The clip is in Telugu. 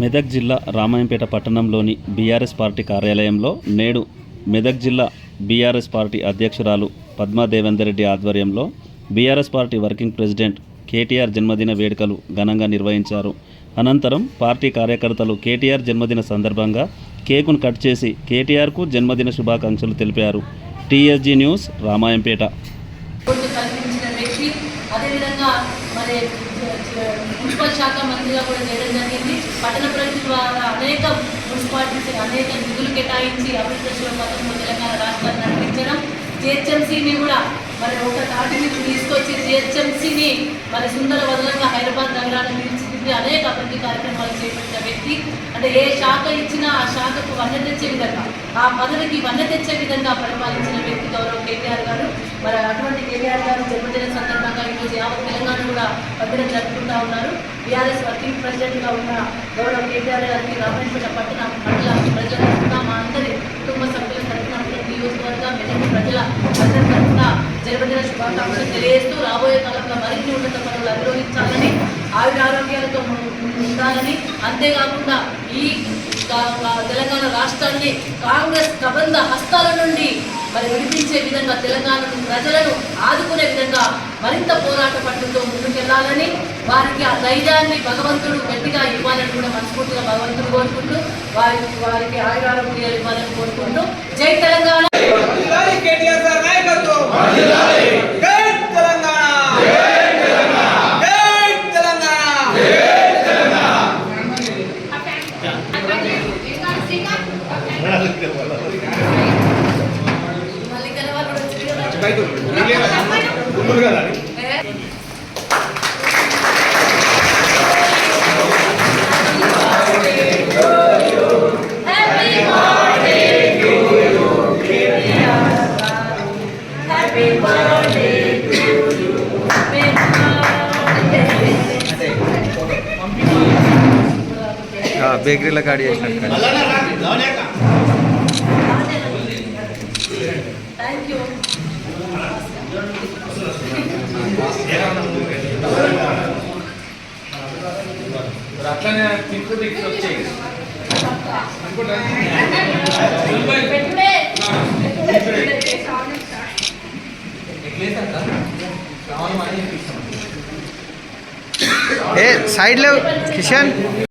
మెదక్ జిల్లా రామాయంపేట పట్టణంలోని బీఆర్ఎస్ పార్టీ కార్యాలయంలో నేడు మెదక్ జిల్లా బీఆర్ఎస్ పార్టీ అధ్యక్షురాలు పద్మా దేవేందర్ రెడ్డి ఆధ్వర్యంలో BRS party working president KTR జన్మదిన వేడుకలు ఘనంగా నిర్వహించారు. అనంతరం పార్టీ కార్యకర్తలు కేటీఆర్ జన్మదిన సందర్భంగా కేకును కట్ చేసి కేటీఆర్కు జన్మదిన శుభాకాంక్షలు తెలిపారు. TSG news Ramayampet. అదేవిధంగా మరి మున్సిపల్ శాఖ మంత్రిగా కూడా చేయడం జరిగింది. పట్టణ ప్రగతి ద్వారా అనేక మున్సిపాలిటీస్ అనేక నిధులు కేటాయించి అభివృద్ధి పథకంలో తెలంగాణ రాష్ట్రాన్ని నడిపించడం, జిహెచ్ఎంసీని కూడా మరి ఒక తాటిని తీసుకొచ్చి జిహెచ్ఎంసీని మరి సుందర వదలంగా హైదరాబాద్ నగరాన్ని తీర్చిదిద్ది అనేక అభివృద్ధి కార్యక్రమాలు చేపట్టిన వ్యక్తి. అంటే ఏ శాఖ ఇచ్చినా ఆ శాఖకు వన్నె తెచ్చే విధంగా, ఆ పదవికి వన్నె తెచ్చే విధంగా పరిపాలించిన వ్యక్తి గౌరవ కేటీఆర్ గారు. మరి అటువంటి కేటీఆర్ గారు జన్మదిన సందర్భంగా ఈరోజు యావత్ తెలంగాణ కూడా పండుగ జరుపుకుంటూ ఉన్నారు. బీఆర్ఎస్ వర్కింగ్ ప్రెసిడెంట్గా ఉన్న గౌరవ కేటీఆర్ గారికి రామాయంపేట పట్టణ మండల ప్రజల తరఫున, మా అందరి కుటుంబ సభ్యుల తరఫున, నియోజకవర్గ మెదక్ ప్రజల అందరి తరఫున జన్మదిన శుభాకాంక్షలు తెలియజేస్తూ రాబోయే కాలంలో మరిన్ని ఉన్నత పనులు అధిరోహించాలని, ఆరోగ్యాలతో ఉండాలని, అంతేకాకుండా ఈ తెలంగాణ రాష్ట్రాన్ని కాంగ్రెస్ కబంధ హస్తాల నుండి మరి విడిపించే విధంగా తెలంగాణ ప్రజలను ఆదుకునే విధంగా మరింత పోరాట పట్టుతో ముందుకెళ్లాలని, వారికి ఆ ధైర్యాన్ని భగవంతుడు గట్టిగా ఇవ్వాలని కూడా మనస్ఫూర్తిగా భగవంతుడు కోరుకుంటూ వారికి ఆరోగ్యాలు ఇవ్వాలని కోరుకుంటూ జై తెలంగాణ. బేకరీలో కాడి చేసినట్టు. ఏ సైడ్ లో కిషన్